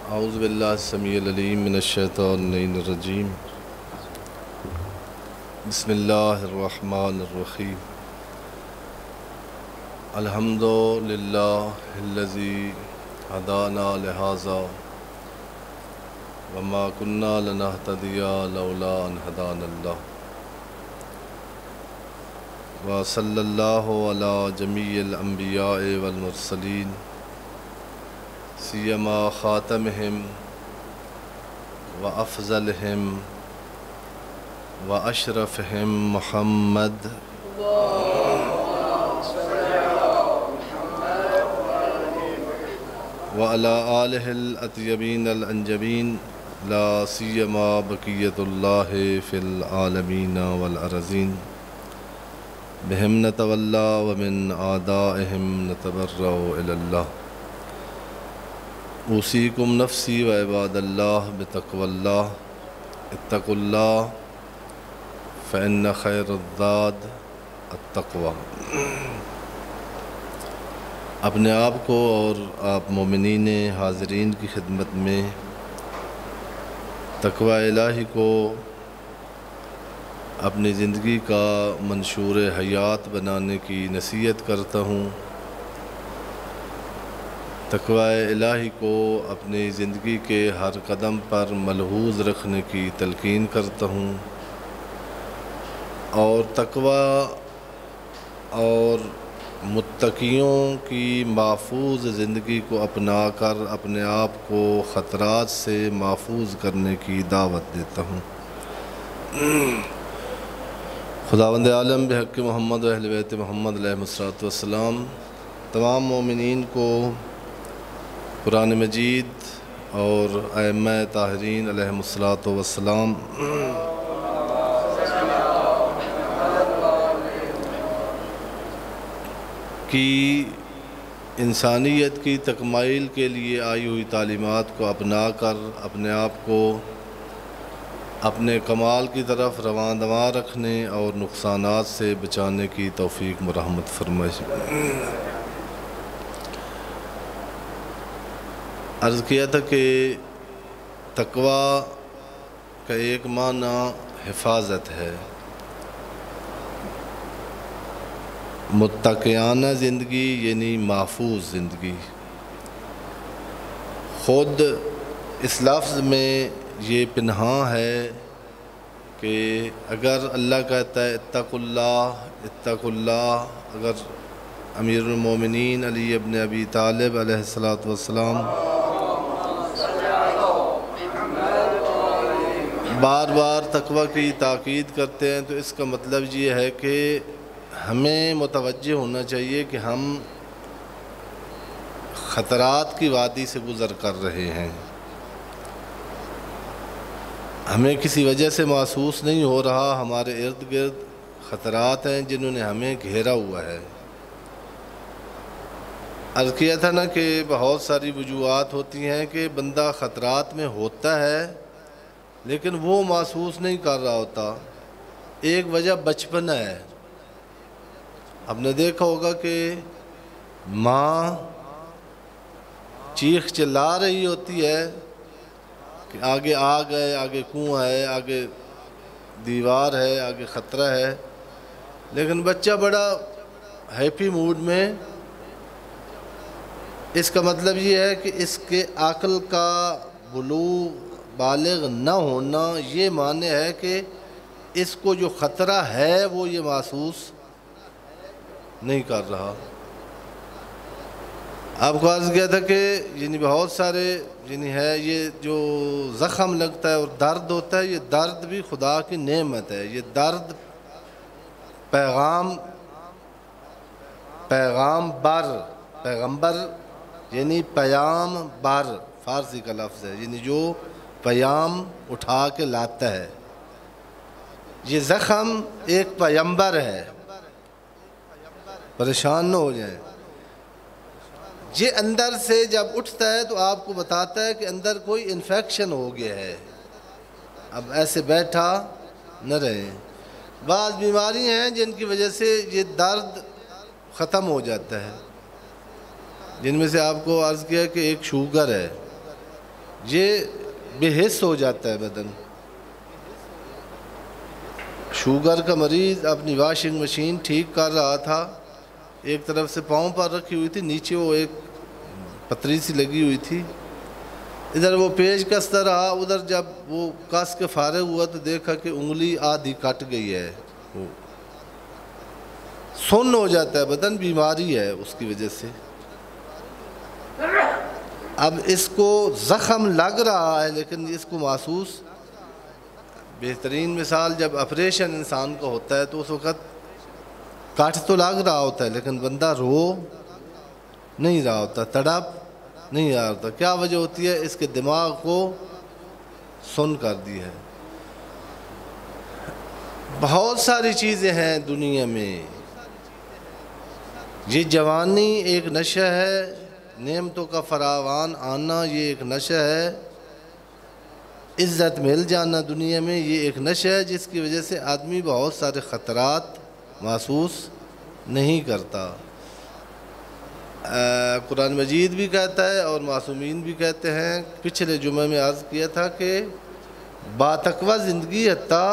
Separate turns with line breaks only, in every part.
اعوذ باللہ السمیع العلیم من الشیطان الرجیم بسم اللہ الرحمن الرحیم الحمد للہ الذی ہدانا لہذا وما كنا لنهتدی لولا ان ہدانا اللہ وصلی اللہ علی جمیع الانبیاء والمرسلین سیما خاتمہم وافضلہم واشرفہم محمد وعلی آلہ الاطیبین الانجبین لا سیما بقیت اللہ فی العالمین والارضین بہم نتولا ومن اعدائہم نتبرأ الی اللہ اوصیکم نفسی و عباد اللہ بتقوی اللہ اتقوا اللہ فإن خیر الزاد التقوی۔ اپنے آپ کو اور آپ مومنین حاضرین کی خدمت میں تقوی الہی کو اپنی زندگی کا منشور حیات بنانے کی نصیحت کرتا ہوں۔ تقوی الہی کو اپنی زندگی کے ہر قدم پر ملحوظ رکھنے کی تلقین کرتا ہوں، اور تقوی اور متقیوں کی محفوظ زندگی کو اپنا کر اپنے آپ کو خطرات سے محفوظ کرنے کی دعوت دیتا ہوں۔ خداوند عالم بحق محمد و اہل بیت محمد علیہ الصلوۃ والسلام تمام مومنین کو قرآن مجید اور ائمہ طاہرین علیہ الصلوۃ والسلام کی انسانیت کی تکمیل کے لیے آئی ہوئی تعلیمات کو اپنا کر اپنے آپ کو اپنے کمال کی طرف رواں دواں رکھنے اور نقصانات سے بچانے کی توفیق مرحمت فرمائے۔ عرض کیا تھا کہ تقوی کا ایک معنی حفاظت ہے، متقیانہ زندگی یعنی محفوظ زندگی۔ خود اس لفظ میں یہ پنہاں ہے کہ اگر اللہ کہتا ہے اتقوا اللہ، اگر امیر المومنین علی ابن ابی طالب علیہ السلام بار بار تقوی کی تاکید کرتے ہیں تو اس کا مطلب یہ ہے کہ ہمیں متوجہ ہونا چاہیے کہ ہم خطرات کی وادی سے گزر کر رہے ہیں۔ ہمیں کسی وجہ سے محسوس نہیں ہو رہا، ہمارے ارد گرد خطرات ہیں جنہوں نے ہمیں گھیرا ہوا ہے۔ عرض کیا تھا نا کہ بہت ساری وجوہات ہوتی ہیں کہ بندہ خطرات میں ہوتا ہے لیکن وہ محسوس نہیں کر رہا ہوتا۔ ایک وجہ بچپن ہے۔ آپ نے دیکھا ہوگا کہ ماں چیخ چلا رہی ہوتی ہے کہ آگے آگ ہے، آگے کنواں ہے، آگے دیوار ہے، آگے خطرہ ہے، لیکن بچہ بڑا ہیپی موڈ میں۔ اس کا مطلب یہ ہے کہ اس کے عقل کا بلوغ بالغ نہ ہونا یہ معنی ہے کہ اس کو جو خطرہ ہے وہ یہ محسوس نہیں کر رہا۔ آپ کو عرض کیا تھا کہ بہت سارے ہے یہ جو زخم لگتا ہے اور درد ہوتا ہے، یہ درد بھی خدا کی نعمت ہے۔ یہ درد پیغمبر یعنی پیام بر فارسی کا لفظ ہے، جو پیام اٹھا کے لاتا ہے۔ یہ زخم ایک پیغمبر ہے، پریشان نہ ہو جائیں۔ یہ اندر سے جب اٹھتا ہے تو آپ کو بتاتا ہے کہ اندر کوئی انفیکشن ہو گیا ہے، اب ایسے بیٹھا نہ رہیں۔ بعض بیماری ہیں جن کی وجہ سے یہ درد ختم ہو جاتا ہے، جن میں سے آپ کو عرض کیا کہ ایک شوگر ہے، یہ بے حس ہو جاتا ہے بدن۔ شوگر کا مریض اپنی واشنگ مشین ٹھیک کر رہا تھا، ایک طرف سے پاؤں پر رکھی ہوئی تھی، نیچے وہ ایک پتری سی لگی ہوئی تھی، ادھر وہ پیچ کستا رہا، ادھر جب وہ کس کے فارغ ہوا تو دیکھا کہ انگلی آدھی کٹ گئی ہے، وہ سن ہو جاتا ہے بدن، بیماری ہے اس کی وجہ سے۔ اب اس کو زخم لگ رہا ہے لیکن اس کو محسوس، بہترین مثال جب آپریشن انسان کو ہوتا ہے تو اس وقت کاٹ تو لگ رہا ہوتا ہے لیکن بندہ رو نہیں رہا ہوتا، تڑپ نہیں رہا ہوتا۔ کیا وجہ ہوتی ہے؟ اس کے دماغ کو سن کر دی ہے۔ بہت ساری چیزیں ہیں دنیا میں، یہ جوانی ایک نشہ ہے، نعمتوں کا فراوان آنا یہ ایک نشہ ہے، عزت مل جانا دنیا میں یہ ایک نشہ ہے جس کی وجہ سے آدمی بہت سارے خطرات محسوس نہیں کرتا۔ قرآن مجید بھی کہتا ہے اور معصومین بھی کہتے ہیں، پچھلے جمعہ میں عرض کیا تھا کہ باتقوی زندگی حتیٰ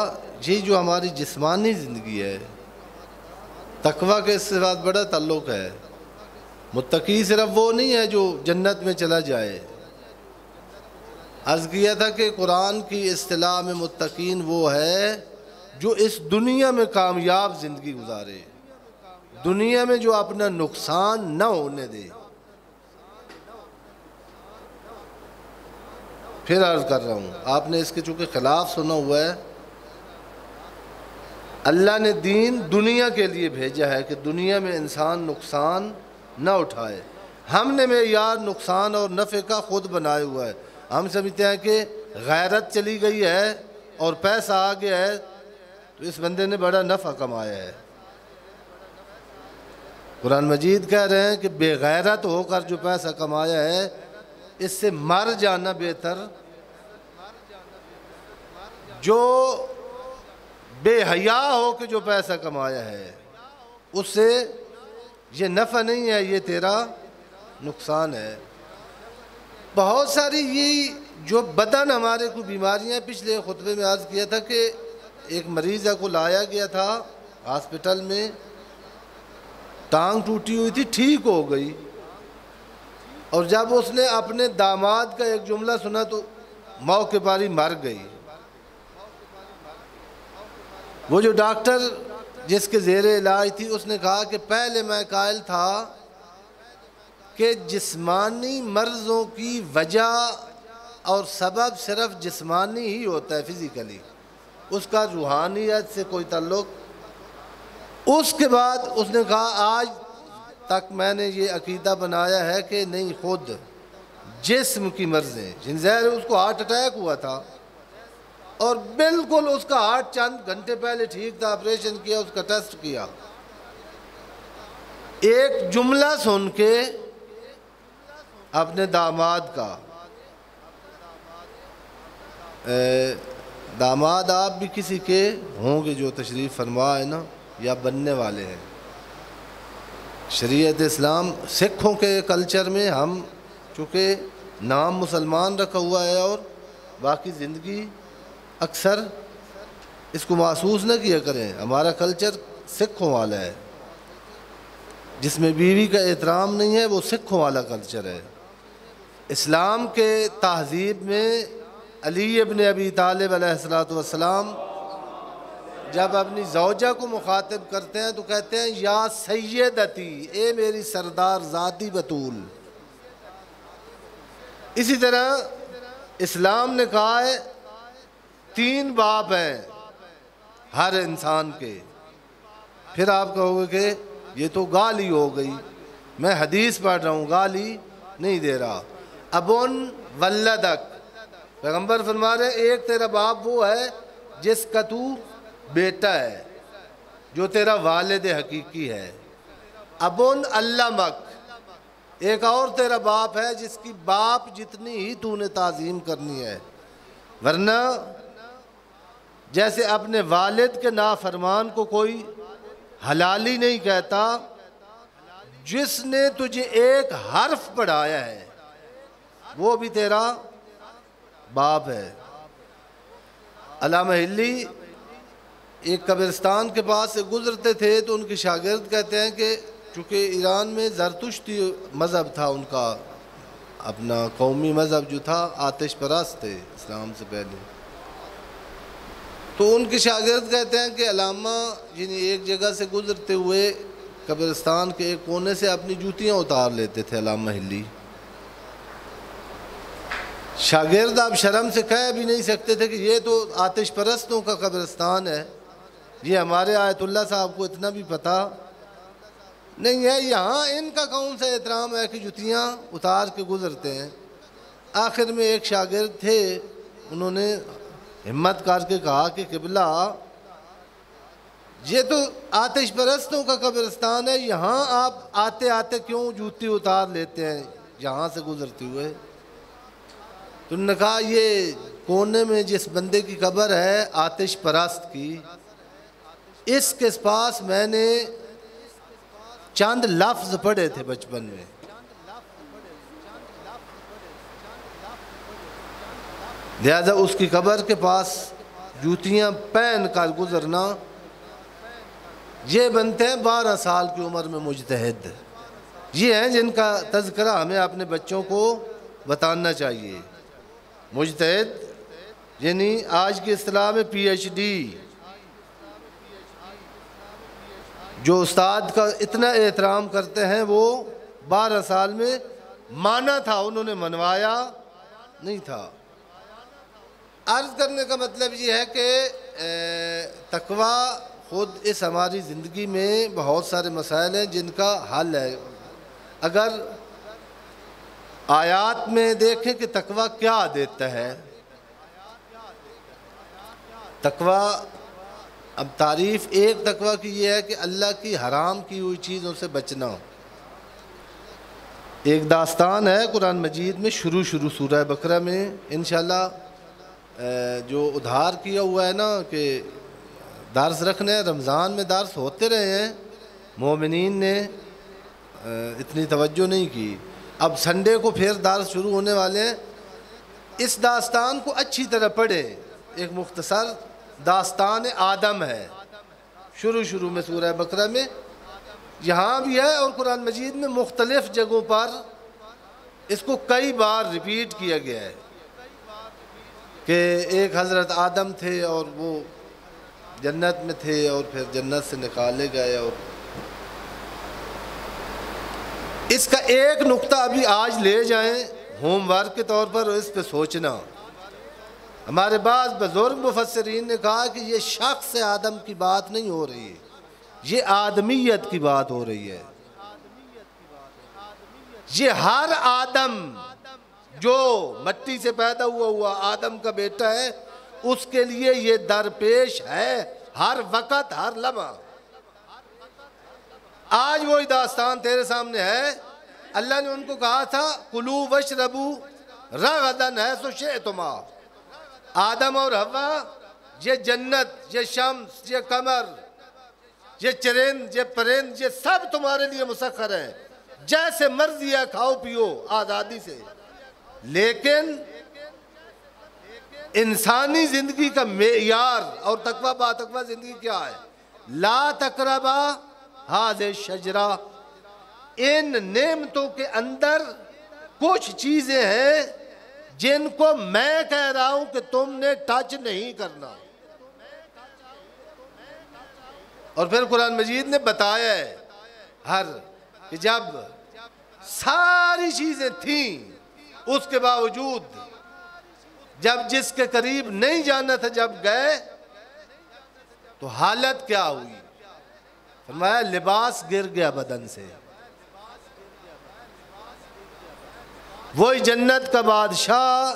یہ جو ہماری جسمانی زندگی ہے، تقوی کے اس سے بہت بڑا تعلق ہے۔ متقی صرف وہ نہیں ہے جو جنت میں چلا جائے، عرض کیا تھا کہ قرآن کی اصطلاح میں متقین وہ ہے جو اس دنیا میں کامیاب زندگی گزارے، دنیا میں جو اپنا نقصان نہ ہونے دے۔ پھر عرض کر رہا ہوں، آپ نے اس کے چونکہ خلاف سنا ہوا ہے، اللہ نے دین دنیا کے لیے بھیجا ہے کہ دنیا میں انسان نقصان نہ اٹھائے۔ ہم نے معیار نقصان اور نفع کا خود بنائے ہوا ہے۔ ہم سمجھتے ہیں کہ غیرت چلی گئی ہے اور پیسہ آ گیا ہے تو اس بندے نے بڑا نفع کمایا ہے۔ قرآن مجید کہہ رہے ہیں کہ بے غیرت ہو کر جو پیسہ کمایا ہے اس سے مر جانا بہتر، جو بے حیا ہو کے جو پیسہ کمایا ہے اس سے یہ نفع نہیں ہے، یہ تیرا نقصان ہے۔ بہت ساری یہ جو بدن ہمارے کو بیماریاں، پچھلے خطبے میں عرض کیا تھا کہ ایک مریضہ کو لایا گیا تھا ہاسپٹل میں، ٹانگ ٹوٹی ہوئی تھی، ٹھیک ہو گئی، اور جب اس نے اپنے داماد کا ایک جملہ سنا تو موقع پر ہی مر گئی۔ وہ جو ڈاکٹر جس کے زیر علاج تھی اس نے کہا کہ پہلے میں قائل تھا کہ جسمانی مرضوں کی وجہ اور سبب صرف جسمانی ہی ہوتا ہے، فزیکلی، اس کا روحانیت سے کوئی تعلق۔ اس کے بعد اس نے کہا آج تک میں نے یہ عقیدہ بنایا ہے کہ نہیں، خود جسم کی مرضیں، ظاہر اس کو ہارٹ اٹیک ہوا تھا اور بالکل اس کا ہارٹ چند گھنٹے پہلے ٹھیک تھا، آپریشن کیا، اس کا ٹیسٹ کیا، ایک جملہ سن کے اپنے داماد کا، داماد آپ بھی کسی کے ہوں گے جو تشریف فرما ہے نا، یا بننے والے ہیں۔ شریعت اسلام سکھوں کے کلچر میں ہم چونکہ نام مسلمان رکھا ہوا ہے اور باقی زندگی اکثر اس کو محسوس نہ کیا کریں، ہمارا کلچر سکھوں والا ہے، جس میں بیوی کا احترام نہیں ہے وہ سکھوں والا کلچر ہے۔ اسلام کے تہذیب میں علی ابن ابی طالب علیہ السلام جب اپنی زوجہ کو مخاطب کرتے ہیں تو کہتے ہیں یا سیدتی، اے میری سردار ذاتی بطول۔ اسی طرح اسلام نے کہا ہے 3 باپ ہیں ہر انسان کے۔ پھر آپ کہو گے کہ یہ تو گالی ہو گئی، میں حدیث پڑھ رہا ہوں، گالی نہیں دے رہا۔ ابن ولدک، پیغمبر فرما رہے ہیں ایک تیرا باپ وہ ہے جس کا تو بیٹا ہے، جو تیرا والد حقیقی ہے۔ ابن علمک، ایک اور تیرا باپ ہے جس کی باپ جتنی ہی تو نے تعظیم کرنی ہے، ورنہ جیسے اپنے والد کے نافرمان کو کوئی حلالی نہیں کہتا، جس نے تجھے ایک حرف پڑھایا ہے وہ بھی تیرا باپ ہے۔ علامہ ہلی ایک قبرستان کے پاس سے گزرتے تھے تو ان کے شاگرد کہتے ہیں کہ چونکہ ایران میں زرتشتی مذہب تھا، ان کا اپنا قومی مذہب جو تھا آتش پرست تھے اسلام سے پہلے، تو ان کے شاگرد کہتے ہیں کہ علامہ یعنی ایک جگہ سے گزرتے ہوئے قبرستان کے ایک کونے سے اپنی جوتیاں اتار لیتے تھے علامہ ہلی۔ شاگرد آپ شرم سے کہہ بھی نہیں سکتے تھے کہ یہ تو آتش پرستوں کا قبرستان ہے، یہ ہمارے آیت اللہ صاحب کو اتنا بھی پتہ نہیں ہے، یہاں ان کا کون سا احترام ہے کہ جوتیاں اتار کے گزرتے ہیں۔ آخر میں ایک شاگرد تھے، انہوں نے ہمت کر کے کہا کہ قبلہ یہ تو آتش پرستوں کا قبرستان ہے، یہاں آپ آتے آتے کیوں جوتی اتار لیتے ہیں یہاں سے گزرتے ہوئے؟ تو انہوں نے کہا یہ کونے میں جس بندے کی قبر ہے آتش پرست کی، اس کے پاس میں نے چند لفظ پڑھے تھے بچپن میں، لہذا اس کی قبر کے پاس جوتیاں پہن کر گزرنا، یہ بنتے ہیں 12 سال کی عمر میں مجتہد۔ یہ ہیں جن کا تذکرہ ہمیں اپنے بچوں کو بتانا چاہیے۔ مجتہد یعنی آج کی اصطلاح میں پی ایچ ڈی، جو استاد کا اتنا احترام کرتے ہیں وہ 12 سال میں مانا تھا، انہوں نے منوایا نہیں تھا۔ عرض کرنے کا مطلب یہ ہے کہ تقویٰ خود اس ہماری زندگی میں بہت سارے مسائل ہیں جن کا حل ہے۔ اگر آیات میں دیکھیں کہ تقویٰ کیا دیتا ہے، تقویٰ اب تعریف ایک تقویٰ کی یہ ہے کہ اللہ کی حرام کی ہوئی چیزوں سے بچنا۔ ایک داستان ہے قرآن مجید میں شروع سورہ بقرہ میں، انشاءاللہ جو ادھار کیا ہوا ہے نا کہ درس رکھنے ہیں، رمضان میں درس ہوتے رہے ہیں، مومنین نے اتنی توجہ نہیں کی، اب سنڈے کو پھر درس شروع ہونے والے ہیں۔ اس داستان کو اچھی طرح پڑھیں، ایک مختصر داستان آدم ہے، شروع میں سورہ بقرہ میں، یہاں بھی ہے اور قرآن مجید میں مختلف جگہوں پر اس کو کئی بار ریپیٹ کیا گیا ہے کہ ایک حضرت آدم تھے اور وہ جنت میں تھے اور پھر جنت سے نکالے گئے، اور اس کا ایک نقطہ ابھی آج لے جائیں ہوم ورک کے طور پر اور اس پہ سوچنا۔ ہمارے بعض بزرگ مفسرین نے کہا کہ یہ شخص آدم کی بات نہیں ہو رہی ہے، یہ آدمیت کی بات ہو رہی ہے۔ یہ ہر آدم جو مٹی سے پیدا ہوا آدم کا بیٹا ہے، اس کے لیے یہ درپیش ہے ہر وقت ہر لمحہ۔ آج وہی داستان تیرے سامنے ہے۔ اللہ نے ان کو کہا تھا کلوا واشربوا رغداً حیث شئتما، آدم اور حوا، یہ جنت، یہ شمس، یہ قمر، یہ چرند، یہ پرند، یہ سب تمہارے لیے مسخر ہیں، جیسے مرضی ہے کھاؤ پیو آزادی سے۔ لیکن انسانی زندگی کا معیار اور تقویٰ با تقویٰ زندگی کیا ہے؟ لا تقربا ہذہ الشجرہ، ان نعمتوں کے اندر کچھ چیزیں ہیں جن کو میں کہہ رہا ہوں کہ تم نے ٹچ نہیں کرنا، اور پھر قرآن مجید نے بتایا ہے کہ جب ساری چیزیں تھیں اس کے باوجود جب جس کے قریب نہیں جانا تھا جب گئے تو حالت کیا ہوئی؟ فرمایا لباس گر گیا بدن سے۔ وہی جنت کا بادشاہ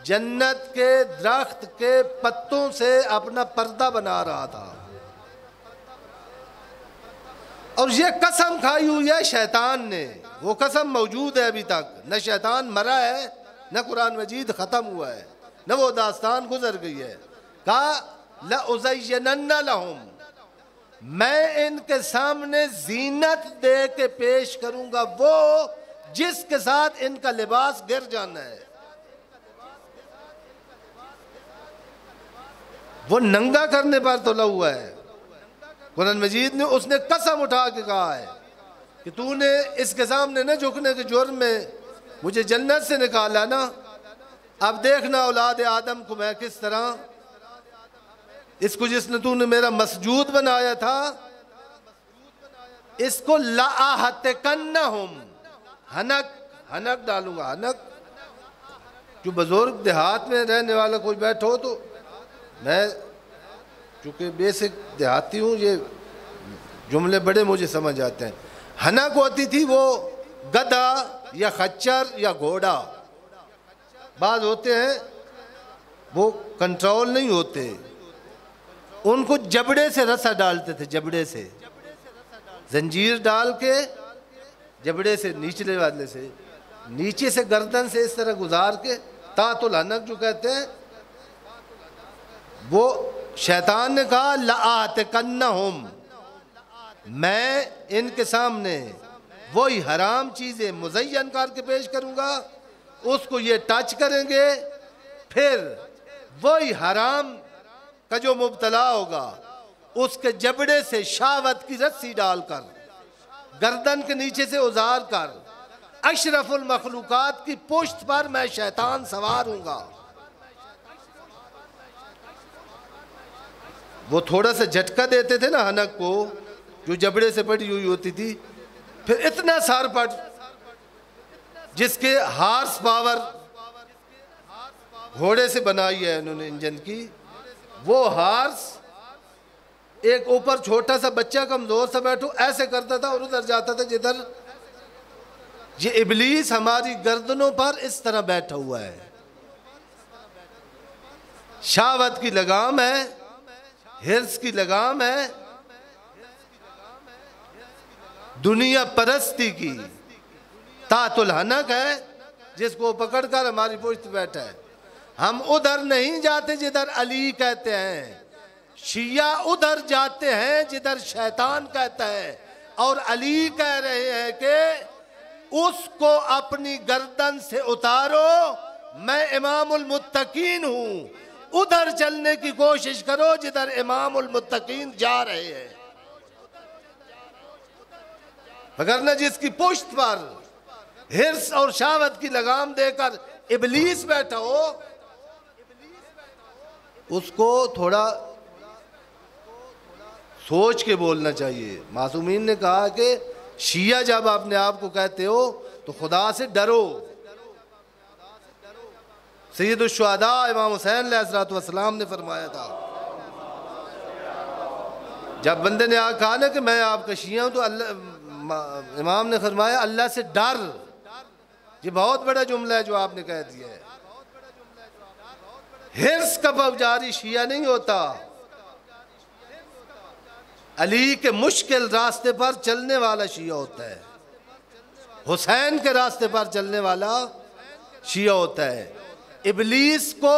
جنت کے درخت کے پتوں سے اپنا پردہ بنا رہا تھا، اور یہ قسم کھائی ہوئی ہے شیطان نے، وہ قسم موجود ہے ابھی تک، نہ شیطان مرا ہے نہ قرآن مجید ختم ہوا ہے نہ وہ داستان گزر گئی ہے۔ کہا لَأُزَيِّنَنَّ لَهُمْ، میں ان کے سامنے زینت دے کے پیش کروں گا وہ جس کے ساتھ ان کا لباس گر جانا ہے۔
وہ ننگا کرنے پر تلا ہوا ہے۔ قرآن مجید نے اس نے قسم اٹھا کے کہا ہے کہ تو نے اس کے سامنے نہ جھکنے کے جرم میں مجھے جنت سے نکالا نا، اب دیکھنا اولاد آدم کو میں کس طرح، اس کو جس نے تو نے میرا مسجود بنایا تھا، اس کو لَأَحْتِكَنَّهُمْ، ہنک ڈالوں گا۔ ہنک جو بزرگ دیہات میں رہنے والا کوئی بیٹھا ہو، تو میں چونکہ بیسک دیہاتی ہوں، یہ جملے بڑے مجھے سمجھ آتے ہیں۔ ہنک ہوتی تھی وہ گدھا یا خچر یا گھوڑا، بعض ہوتے ہیں وہ کنٹرول نہیں ہوتے، ان کو جبڑے سے رسا ڈالتے تھے، جبڑے سے زنجیر ڈال کے، جبڑے سے نچلے والے سے، نیچے سے گردن سے اس طرح گزار کے، تاۃ الحنک جو کہتے ہیں، وہ شیطان نے کہا لَآتِكَنَّهُمْ، میں ان کے سامنے وہی حرام چیزیں مزین کر کے پیش کروں گا، اس کو یہ ٹچ کریں گے، پھر وہی حرام کا جو مبتلا ہوگا اس کے جبڑے سے شہوت کی رسی ڈال کر، گردن کے نیچے سے ازار کر، اشرف المخلوقات کی پشت پر میں شیطان سوار ہوں گا۔ وہ تھوڑا سا جھٹکا دیتے تھے نا ہنک کو، جو جبڑے سے پڑی ہوئی ہوتی تھی، پھر اتنا سار پڑ جس کے ہارس پاور گھوڑے سے بنائی ہے انہوں نے انجن کی، وہ ہارس ایک اوپر چھوٹا سا بچہ کمزور سا بیٹھو ایسے کرتا تھا اور ادھر جاتا تھا جدھر، یہ ابلیس ہماری گردنوں پر اس طرح بیٹھا ہوا ہے، شہوت کی لگام ہے، ہرس کی لگام ہے، دنیا پرستی کی تاۃ الحنک ہے، جس کو پکڑ کر ہماری پشت بیٹھا ہے۔ ہم ادھر نہیں جاتے جدھر علی کہتے ہیں، شیعہ ادھر جاتے ہیں جدھر شیطان کہتا ہے، اور علی کہہ رہے ہیں کہ اس کو اپنی گردن سے اتارو، میں امام المتقین ہوں، ادھر چلنے کی کوشش کرو جدھر امام المتقین جا رہے ہیں، وگرنہ جس کی پشت پر ہرس اور شہوت کی لگام دے کر ابلیس بیٹھا ہو، اس کو تھوڑا سوچ کے بولنا چاہیے۔ معصومین نے کہا کہ شیعہ جب اپنے آپ کو کہتے ہو تو خدا سے ڈرو۔ سید الشہداء امام حسین علیہ السلام نے فرمایا تھا، جب بندے نے کہا نا کہ میں آپ کا شیعہ ہوں، تو امام نے فرمایا اللہ سے ڈر۔ یہ بہت بڑا جملہ ہے جو آپ نے کہہ دیا ہے۔ ہرس کا پوجاری شیعہ نہیں ہوتا، علی کے مشکل راستے پر چلنے والا شیعہ ہوتا ہے، حسین کے راستے پر چلنے والا شیعہ ہوتا ہے۔ ابلیس کو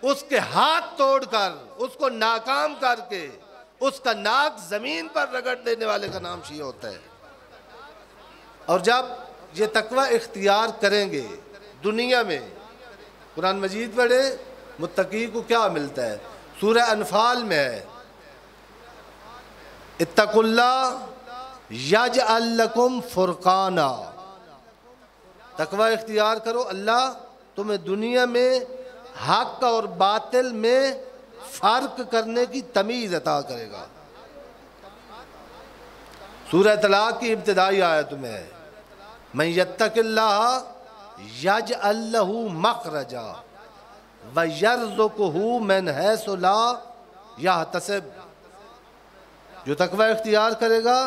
اس کے ہاتھ توڑ کر، اس کو ناکام کر کے، اس کا ناک زمین پر رگڑ دینے والے کا نام شیعہ ہوتا ہے۔ اور جب یہ تقوی اختیار کریں گے دنیا میں، قرآن مجید پڑھے، متقی کو کیا ملتا ہے؟ سورہ انفال میں ہے، اتقوا اللہ یجعل لکم فرقانا، تقوی اختیار کرو، اللہ تمہیں دنیا میں حق اور باطل میں فرق کرنے کی تمیز عطا کرے گا۔ سورہ طلاق کی ابتدائی آیت میں ہے، من یتق اللہ یجعل لہ مخرجا ویرزقہ من حیث لا یحتسب، جو تقوی اختیار کرے گا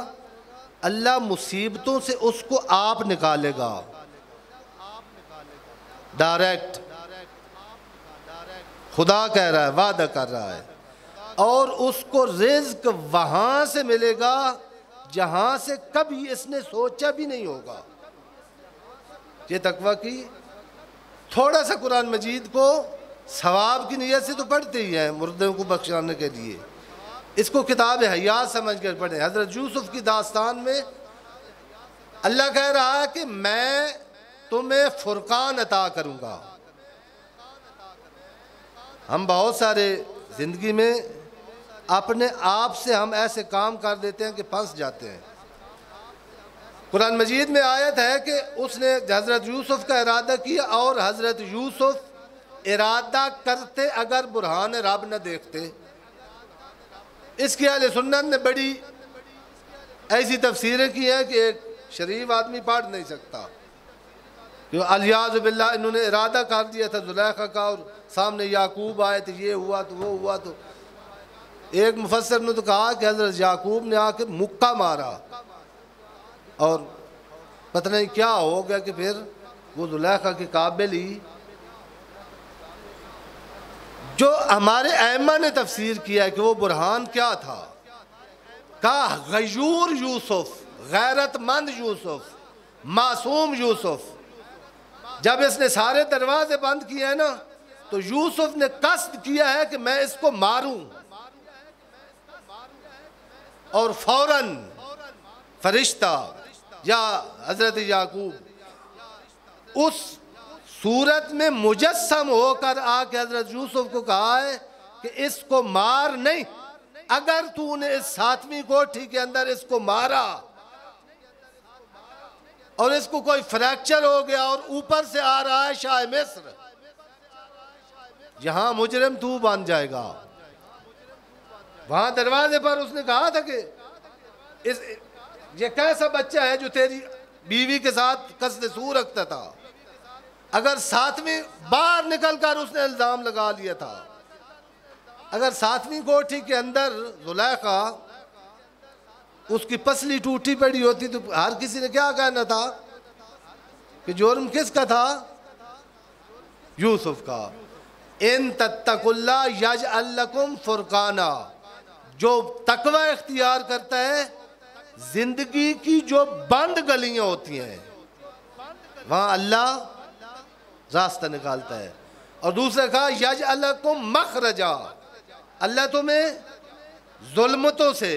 اللہ مصیبتوں سے اس کو آپ نکالے گا، ڈائریکٹ خدا کہہ رہا ہے، وعدہ کر رہا ہے، اور اس کو رزق وہاں سے ملے گا جہاں سے کبھی اس نے سوچا بھی نہیں ہوگا۔ یہ تقوی کی تھوڑا سا قرآن مجید کو ثواب کی نیت سے تو پڑھتے ہی ہیں مردوں کو بخشانے کے لیے، اس کو کتاب حیات سمجھ کر پڑھیں۔ حضرت یوسف کی داستان میں اللہ کہہ رہا ہے کہ میں تمہیں فرقان عطا کروں گا۔ ہم بہت سارے زندگی میں اپنے آپ سے ہم ایسے کام کر دیتے ہیں کہ پھنس جاتے ہیں۔ قرآن مجید میں آیت ہے کہ اس نے حضرت یوسف کا ارادہ کیا اور حضرت یوسف ارادہ کرتے اگر برہان رب نہ دیکھتے۔ اس کی اہل سنت نے بڑی ایسی تفسیریں کی ہیں کہ ایک شریف آدمی پڑھ نہیں سکتا کہ الیاذ باللہ انہوں نے ارادہ کر دیا تھا زلیخا کا اور سامنے یعقوب آئے تو یہ ہوا تو وہ ہوا تو ایک مفسر نے تو کہا کہ حضرت یعقوب نے آ کے مکہ مارا اور پتہ نہیں کیا ہو گیا کہ پھر وہ زلیخا کے قابل ہی۔ جو ہمارے ائمہ نے تفسیر کیا ہے کہ وہ برہان کیا تھا، کہا غیور یوسف، غیرت مند یوسف، معصوم یوسف۔ جب اس نے سارے دروازے بند کیے ہیں نا تو یوسف نے قصد کیا ہے کہ میں اس کو ماروں، اور فوراً فرشتہ یا حضرت یعقوب اس صورت میں مجسم ہو کر آ کے حضرت یوسف کو کہا ہے کہ اس کو مار نہیں، اگر تو نے اس 7ویں کوٹھی کے اندر اس کو مارا اور اس کو کوئی فریکچر ہو گیا اور اوپر سے آ رہا ہے شاہ مصر، یہاں مجرم تو بن جائے گا۔ وہاں دروازے پر اس نے کہا تھا کہ یہ کیسا بچہ ہے جو تیری بیوی کے ساتھ قصد سو رکھتا تھا۔ اگر 7ویں باہر نکل کر اس نے الزام لگا لیا تھا، اگر 7ویں کوٹھی کے اندر زلیخا اس کی پسلی ٹوٹی پڑی ہوتی تو ہر کسی نے کیا کہنا تھا کہ جرم کس کا تھا؟ یوسف کا۔ ان تتقوا اللہ یجعل لکم فرقانا، جو تقوی اختیار کرتا ہے زندگی کی جو بند گلیاں ہوتی ہیں وہاں اللہ راستہ نکالتا ہے۔ اور دوسرا کہا یجعل لکم مخرجا، اللہ تمہیں ظلمتوں سے،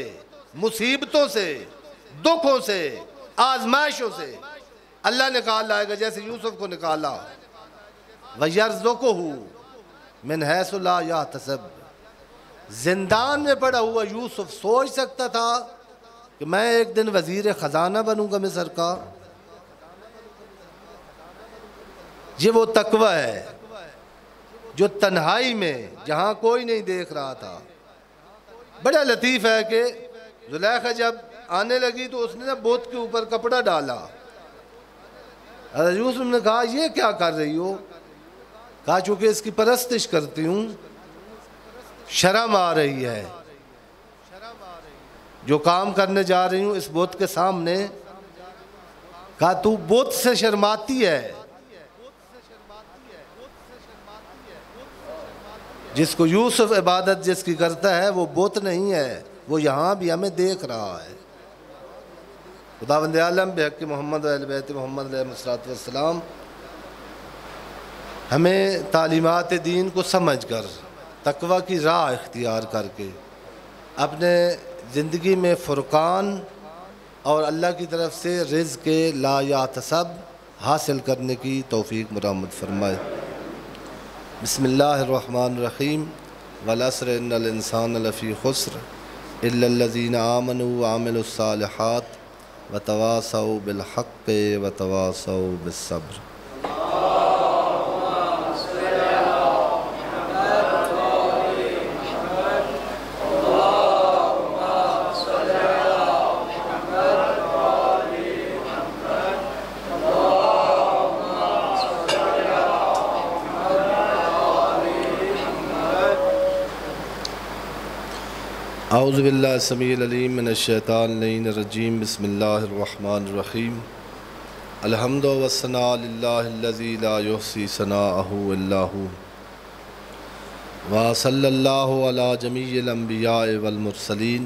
مصیبتوں سے، دکھوں سے، آزمائشوں سے اللہ نکال لائے گا، جیسے یوسف کو نکالا۔ وَيَرْزُقُهُ مِنْ حَيْثُ لَا يَحْتَسِبُ۔ زندان میں پڑا ہوا یوسف سوچ سکتا تھا کہ میں ایک دن وزیر خزانہ بنوں گا مصر کا؟ یہ وہ تقوی ہے جو تنہائی میں جہاں کوئی نہیں دیکھ رہا تھا۔ بڑا لطیف ہے کہ زلیخا جب آنے لگی تو اس نے بت کے اوپر کپڑا ڈالا۔ حضرت یوسف نے کہا یہ کیا کر رہی ہو؟ کہا چونکہ اس کی پرستش کرتی ہوں، شرم آ رہی ہے، جو کام کرنے جا رہی ہوں اس بت کے سامنے۔ کہا تو بت سے شرماتی ہے؟ جس کو یوسف عبادت جس کی کرتا ہے وہ بت نہیں ہے، وہ یہاں بھی ہمیں دیکھ رہا ہے۔ خداوند عالم بحق محمد و اہل بیت محمد علیہ السلام ہمیں تعلیمات دین کو سمجھ کر تقوی کی راہ اختیار کر کے اپنے زندگی میں فرقان اور اللہ کی طرف سے رزق لا یحتسب حاصل کرنے کی توفیق مرحمت فرمائے۔ بسم اللہ الرحمن الرحیم والعصر ان الانسان لفی خسر الا الذین آمنوا وعملوا الصالحات وتواصوا بالحق وتواصوا بالصبر۔ اعوذ باللہ السمیع العلیم من الشیطان اللعین الرجیم، بسم اللہ الرحمن الرحیم۔ الحمد والثناء للہ الذی لا یحصی ثناءہ الا ہو، وصلی اللہ علی جمیع الانبیاء والمرسلین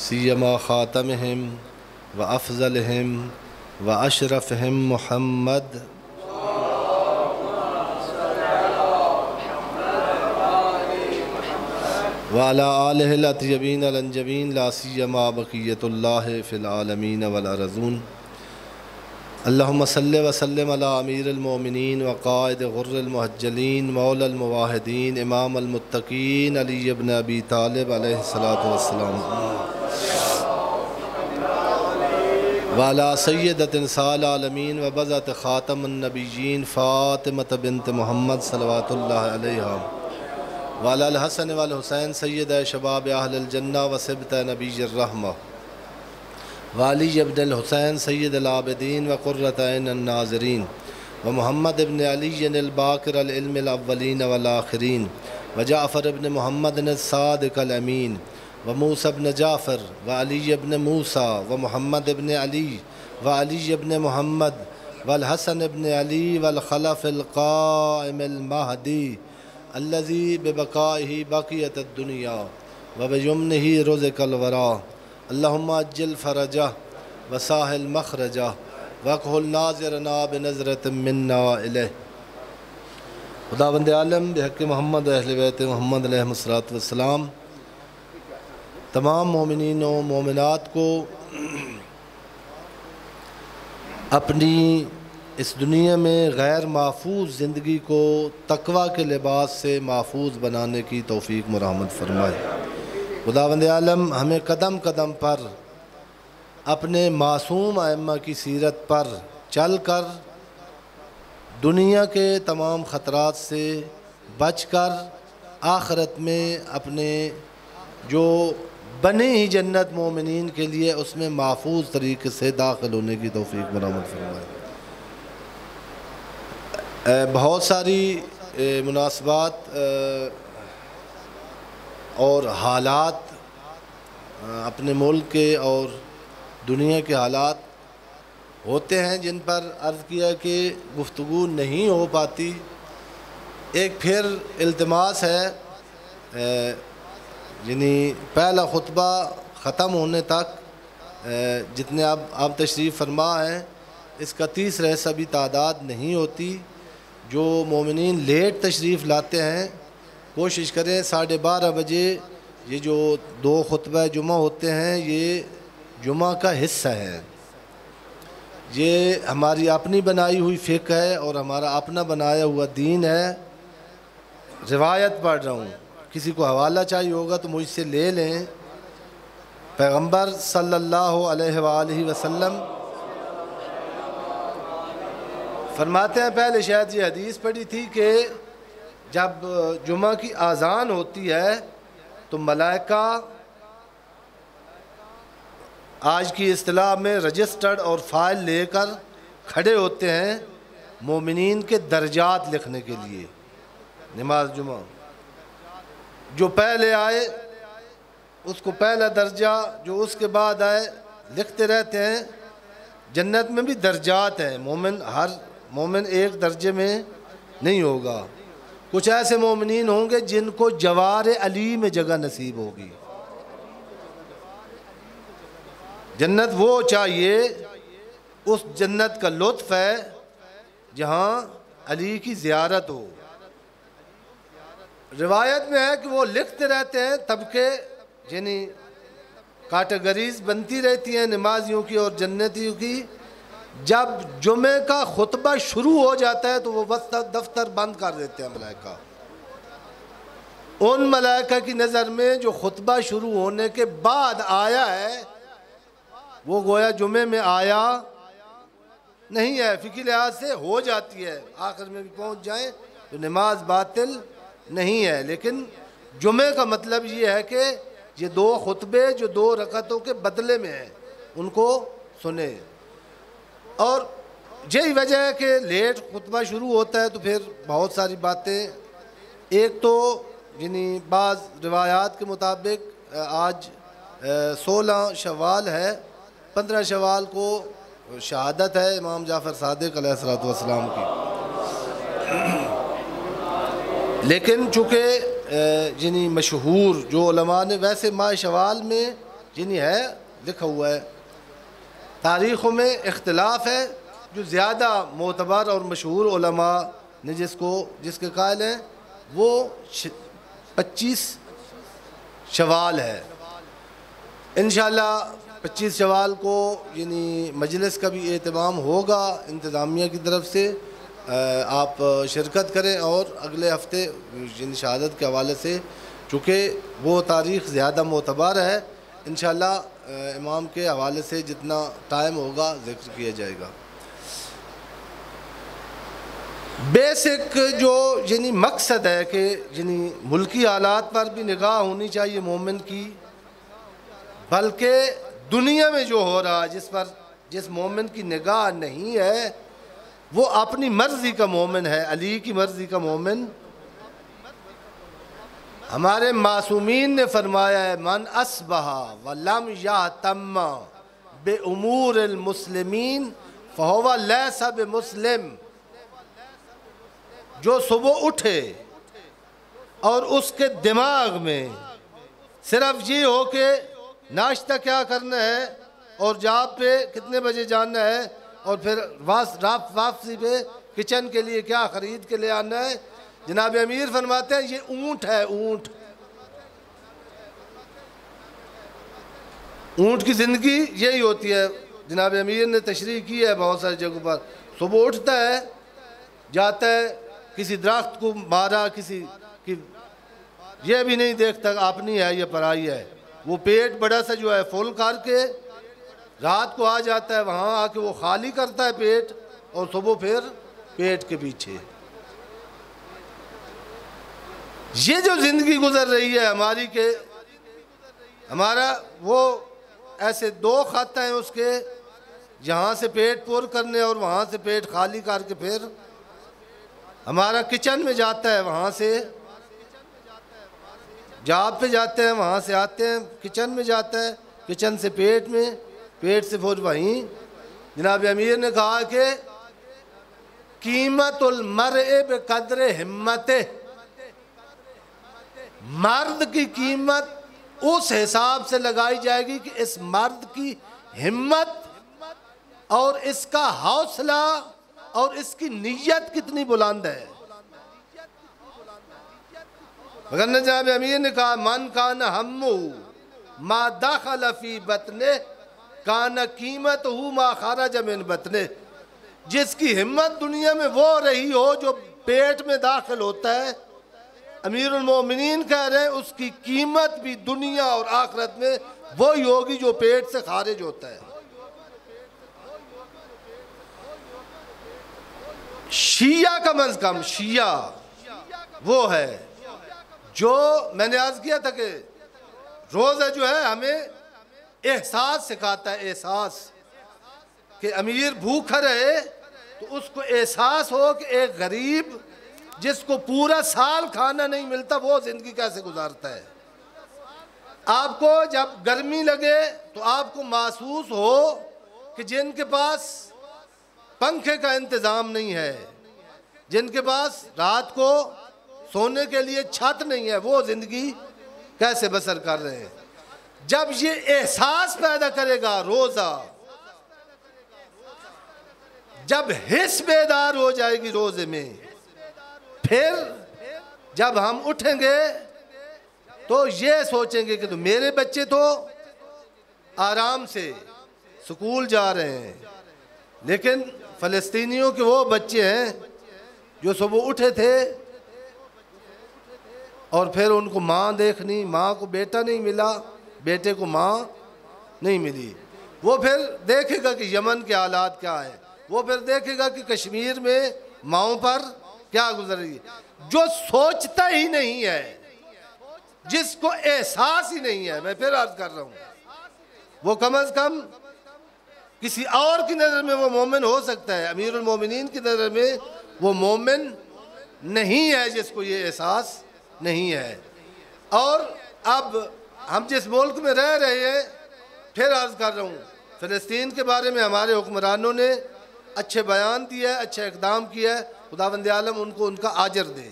سیما خاتمہم وافضلہم واشرفہم محمد وعلى آلہ الاطیبین الانجبین لا سیما بقیت اللہ فی العالمین والارضون۔
اللہم صلی وسلم علی امیر المومنین وقائد غر المحجلین مولا المواحدین امام المتقین علی ابن ابی طالب علیہ السلام وعلی سیدۃ نساء العالمین وبضعۃ خاتم النبیین فاطمۃ بنت محمد صلوات اللہ علیہا وعلی الحسن والحسین سید شباب اہل الجنہ وصبط نبی الرحمہ وعلی ابن الحسین سید العابدین وقرۃ عین الناظرین ومحمد ابن علی الباقر العلم الاولین والآخرین وجعفر ابن محمد الصادق الامین وموسیٰ ابن جعفر وعلی ابن موسیٰ ومحمد ابن علی وعلی ابن محمد والحسن ابن علی والخلف القائم المہدی الذی ببقائہ بقیت الدنیا وبیمنہ رزق الورا اللہم اجل فرجہ وساہل مخرجہ وکحل ناظرنا بنظرت منا الیہ۔ خداوند عالم بحق محمد اہل بیت محمد علیہ السلام تمام مومنین و مومنات کو اپنی اس دنیا میں غیر محفوظ زندگی کو تقوی کے لباس سے محفوظ بنانے کی توفیق مرحمت فرمائے۔ خداوند عالم ہمیں قدم قدم پر اپنے معصوم ائمہ کی سیرت پر چل کر دنیا کے تمام خطرات سے بچ کر آخرت میں اپنے جو بنی ہی جنت مومنین کے لیے اس میں محفوظ طریقے سے داخل ہونے کی توفیق مرحمت فرمائے۔ بہت ساری مناسبات اور حالات اپنے ملک کے اور دنیا کے حالات ہوتے ہیں جن پر عرض کیا کہ گفتگو نہیں ہو پاتی۔ ایک پھر التماس ہے یعنی پہلا خطبہ ختم ہونے تک جتنے آپ تشریف فرما ہیں اس کا 30 حصہ بھی تعداد نہیں ہوتی۔ جو مومنین لیٹ تشریف لاتے ہیں کوشش کریں 12:30 بجے یہ جو 2 خطبہ جمعہ ہوتے ہیں یہ جمعہ کا حصہ ہے۔ یہ ہماری اپنی بنائی ہوئی فقہ ہے اور ہمارا اپنا بنایا ہوا دین ہے۔ روایت پڑھ رہا ہوں، کسی کو حوالہ چاہیے ہوگا تو مجھ سے لے لیں۔ پیغمبر صلی اللہ علیہ وآلہ وسلم فرماتے ہیں، پہلے شاید یہ حدیث پڑھی تھی کہ جب جمعہ کی اذان ہوتی ہے تو ملائکہ آج کی اصطلاح میں رجسٹرڈ اور فائل لے کر کھڑے ہوتے ہیں مومنین کے درجات لکھنے کے لیے۔ نماز جمعہ جو پہلے آئے اس کو پہلا درجہ، جو اس کے بعد آئے لکھتے رہتے ہیں۔ جنت میں بھی درجات ہیں، ہر مومن ایک درجے میں نہیں ہوگا۔ کچھ ایسے مومنین ہوں گے جن کو جوار علی میں جگہ نصیب ہوگی۔ جنت وہ چاہیے، اس جنت کا لطف ہے جہاں علی کی زیارت ہو۔ روایت میں ہے کہ وہ لکھتے رہتے ہیں، طبقے یعنی کیٹیگریز بنتی رہتی ہیں نمازیوں کی اور جنتیوں کی۔ جب جمعے کا خطبہ شروع ہو جاتا ہے تو وہ دفتر بند کر دیتے ہیں ملائکہ۔ ان ملائکہ کی نظر میں جو خطبہ شروع ہونے کے بعد آیا ہے وہ گویا جمعے میں آیا نہیں ہے، فقہی لحاظ سے ہو جاتی ہے، آخر میں بھی پہنچ جائیں تو نماز باطل نہیں ہے۔ لیکن جمعے کا مطلب یہ ہے کہ یہ 2 خطبے جو 2 رکعتوں کے بدلے میں ہیں ان کو سنیں۔ اور یہی وجہ ہے کہ لیٹ خطبہ شروع ہوتا ہے تو پھر بہت ساری باتیں، ایک تو یعنی بعض روایات کے مطابق آج 16 شوال ہے، 15 شوال کو شہادت ہے امام جعفر صادق علیہ السلام کی۔ لیکن چونکہ یعنی مشہور جو علماء نے ویسے ماہ شوال میں یعنی ہے لکھا ہوا ہے، تاریخوں میں اختلاف ہے، جو زیادہ معتبر اور مشہور علماء نے جس کے قائل ہیں وہ 25 شوال ہے۔ انشاءاللہ
25 شوال کو یعنی مجلس کا بھی اہتمام ہوگا انتظامیہ کی طرف سے، آپ شرکت کریں، اور اگلے ہفتے یعنی شہادت کے حوالے سے چونکہ وہ تاریخ زیادہ معتبر ہے، انشاءاللہ امام کے حوالے سے جتنا ٹائم ہوگا ذکر کیا جائے گا۔ بیسک جو یعنی مقصد ہے کہ یعنی ملکی حالات پر بھی نگاہ ہونی چاہیے مومن کی، بلکہ دنیا میں جو ہو رہا ہے جس مومن کی نگاہ نہیں ہے وہ اپنی مرضی کا مومن ہے، علی کی مرضی کا مومن۔ ہمارے معصومین نے فرمایا ہے من اصبح ولم یہتم بامور المسلمین فہو لیس بمسلم، جو صبح اٹھے اور اس کے دماغ میں صرف یہ ہو کہ ناشتہ کیا کرنا ہے اور جاب پہ کتنے بجے جانا ہے اور پھر واپسی پہ کچن کے لیے کیا خرید کے لے آنا ہے، جناب امیر فرماتے ہیں یہ اونٹ ہے، اونٹ کی زندگی یہی ہوتی ہے۔ جناب امیر نے تشریح کی ہے بہت ساری جگہوں پر، صبح اٹھتا ہے، جاتا ہے، کسی درخت کو مارا، کسی کی یہ بھی نہیں دیکھتا اپنی ہے یا پرائی ہے، وہ پیٹ بڑا سا جو ہے فل کر کے رات کو آ جاتا ہے، وہاں آ کے وہ خالی کرتا ہے پیٹ، اور صبح پھر پیٹ کے پیچھے۔ یہ جو زندگی گزر رہی ہے ہماری کہ ہمارا وہ ایسے دو خط ہیں اس کے، یہاں سے پیٹ پور کرنے اور وہاں سے پیٹ خالی کر کے پھر ہمارا کچن میں جاتا ہے، وہاں سے جاب پہ جاتے ہیں، وہاں سے آتے ہیں، کچن میں جاتا ہے، کچن سے پیٹ میں، پیٹ سے پھر وہیں۔ جناب امیر نے کہا کہ قیمت المرء بقدر ہمتہ، مرد کی قیمت اس حساب سے لگائی جائے گی کہ اس مرد کی ہمت اور اس کا حوصلہ اور اس کی نیت کتنی بلند ہے۔ مگر جناب امیر نے کہا من کان ہمہ ما دخل فی بطنہ کان قیمتہ ما خرج من بطنہ، جس کی ہمت دنیا میں وہ رہی ہو جو پیٹ میں داخل ہوتا ہے، امیر المومنین کہہ رہے ہیں اس کی قیمت بھی دنیا اور آخرت میں وہی ہوگی جو پیٹ سے خارج ہوتا ہے۔ شیعہ کم از کم شیعہ وہ ہے جو میں نے عرض کیا تھا کہ روزہ جو ہے ہمیں احساس سکھاتا ہے، احساس کہ امیر بھوکھا رہے تو اس کو احساس ہو کہ ایک غریب جس کو پورا سال کھانا نہیں ملتا وہ زندگی کیسے گزارتا ہے۔ آپ کو جب گرمی لگے تو آپ کو محسوس ہو کہ جن کے پاس پنکھے کا انتظام نہیں ہے، جن کے پاس رات کو سونے کے لیے چھت نہیں ہے، وہ زندگی کیسے بسر کر رہے ہیں۔ جب یہ احساس پیدا کرے گا روزہ، جب حس بیدار ہو جائے گی روزے میں، پھر جب ہم اٹھیں گے تو یہ سوچیں گے کہ تو میرے بچے تو آرام سے سکول جا رہے ہیں، لیکن فلسطینیوں کے وہ بچے ہیں جو صبح اٹھے تھے اور پھر ان کو ماں دیکھنی، ماں کو بیٹا نہیں ملا، بیٹے کو ماں نہیں ملی، وہ پھر دیکھے گا کہ یمن کے حالات کیا ہے، وہ پھر دیکھے گا کہ کشمیر میں ماؤں پر کیا گزر رہی ہے۔ جو سوچتا ہی نہیں ہے، جس کو احساس ہی نہیں ہے، میں پھر عرض کر رہا ہوں، وہ کم از کم کسی اور کی نظر میں وہ مومن ہو سکتا ہے، امیر المومنین کی نظر میں وہ مومن نہیں ہے جس کو یہ احساس نہیں ہے۔ اور اب ہم جس ملک میں رہ رہے ہیں، پھر عرض کر رہا ہوں، فلسطین کے بارے میں ہمارے حکمرانوں نے اچھے بیان دیا ہے، اچھا اقدام کیا ہے، خداوند عالم ان کو ان کا اجر دے۔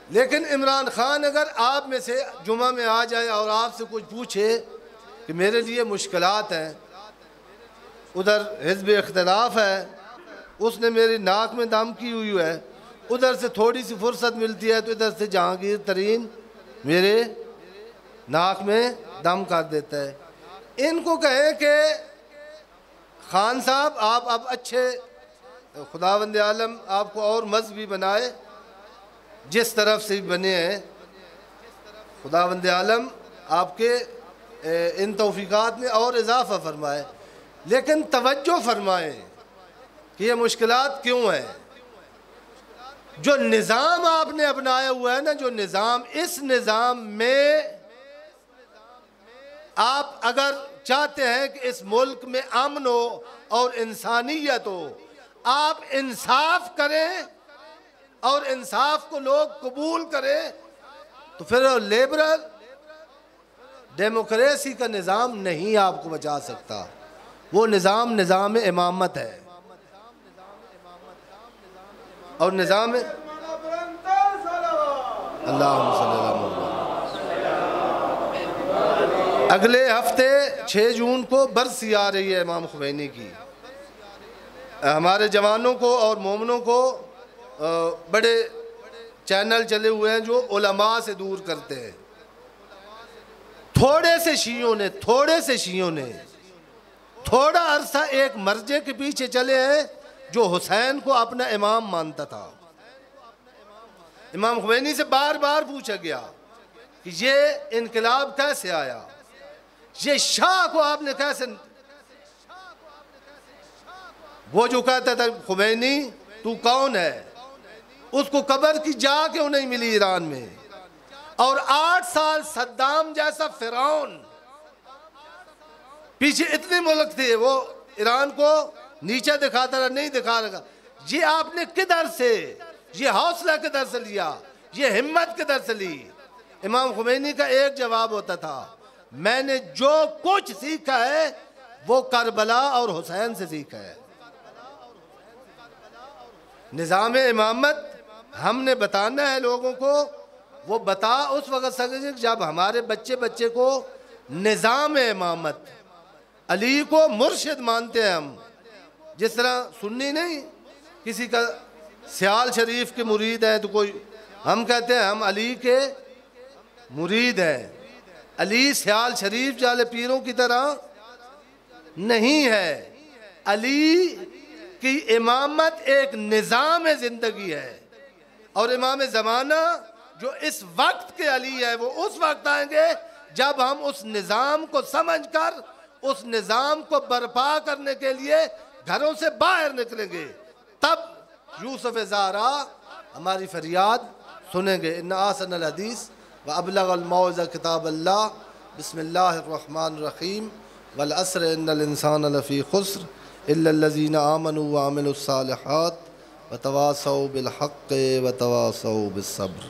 لیکن عمران خان اگر آپ میں سے جمعہ میں آ جائے اور آپ سے کچھ پوچھے کہ میرے لیے مشکلات ہیں، ادھر حزب اختلاف ہے، اس نے میری ناک میں دم کی ہوئی ہے، ادھر سے تھوڑی سی فرصت ملتی ہے تو ادھر سے جہانگیر ترین میرے ناک میں دم کر دیتا ہے۔ ان کو کہیں کہ خان صاحب آپ اب اچھے، خداوند عالم آپ کو اور مذہبی بنائے، جس طرف سے بنے ہیں خداوند عالم آپ کے ان توفیقات میں اور اضافہ فرمائے، لیکن توجہ فرمائیں کہ یہ مشکلات کیوں ہیں۔ جو نظام آپ نے اپنایا ہوا ہے نا، جو نظام، اس نظام میں آپ اگر چاہتے ہیں کہ اس ملک میں امن ہو اور انسانیت ہو، آپ انصاف کریں اور انصاف کو لوگ قبول کریں، تو پھر لیبرل ڈیموکریسی کا نظام نہیں آپ کو بچا سکتا۔ وہ نظام نظام امامت ہے، اور نظام اللہم صلی اللہ علیہ وسلم۔ اگلے ہفتے 6 جون کو برسی آ رہی ہے امام خمینی کی۔ ہمارے جوانوں کو اور مومنوں کو بڑے چینل چلے ہوئے ہیں جو علماء سے دور کرتے ہیں۔ تھوڑے سے شیعوں نے تھوڑا عرصہ ایک مرجع کے پیچھے چلے ہیں جو حسین کو اپنا امام مانتا تھا۔ امام خمینی سے بار بار پوچھا گیا کہ یہ انقلاب کیسے آیا، یہ شاہ کو آپ نے کیسے، وہ جو کہتا تھا خمینی تو کون ہے، اس کو قبر کی جا کیوں نہیں ملی ایران میں، اور 8 سال صدام جیسا فرعون، پیچھے اتنے ملک تھے، وہ ایران کو نیچے دکھاتا رہا، نہیں دکھا رہا۔ یہ آپ نے کدھر سے، یہ حوصلہ کدھر سے لیا، یہ ہمت کدھر سے لی؟ امام خمینی کا ایک جواب ہوتا تھا، میں نے جو کچھ سیکھا ہے وہ کربلا اور حسین سے سیکھا ہے۔ نظام امامت ہم نے بتانا ہے لوگوں کو، وہ بتا اس وقت سکتے جب ہمارے بچے کو نظام امامت، علی کو مرشد مانتے ہیں ہم، جس طرح سنی نہیں کسی کا سیال شریف کے مرید ہیں تو کوئی، ہم کہتے ہیں ہم علی کے مرید ہیں۔ علی سیال شریف جالے پیروں کی طرح نہیں ہے، علی کی امامت ایک نظام زندگی ہے، اور امام زمانہ جو اس وقت کے علی ہے وہ اس وقت آئیں گے جب ہم اس نظام کو سمجھ کر اس نظام کو برپا کرنے کے لیے گھروں سے باہر نکلیں گے، تب یوسف زہرا ہماری فریاد سنیں گے۔ ان احسن الحدیث وابلغ الموعظہ کتاب اللہ، بسم اللہ الرحمن الرحیم، والعصر ان الانسان لفی خسر الا الذین آمنوا وعملوا الصالحات وتواصوا بالحق وتواصوا بالصبر۔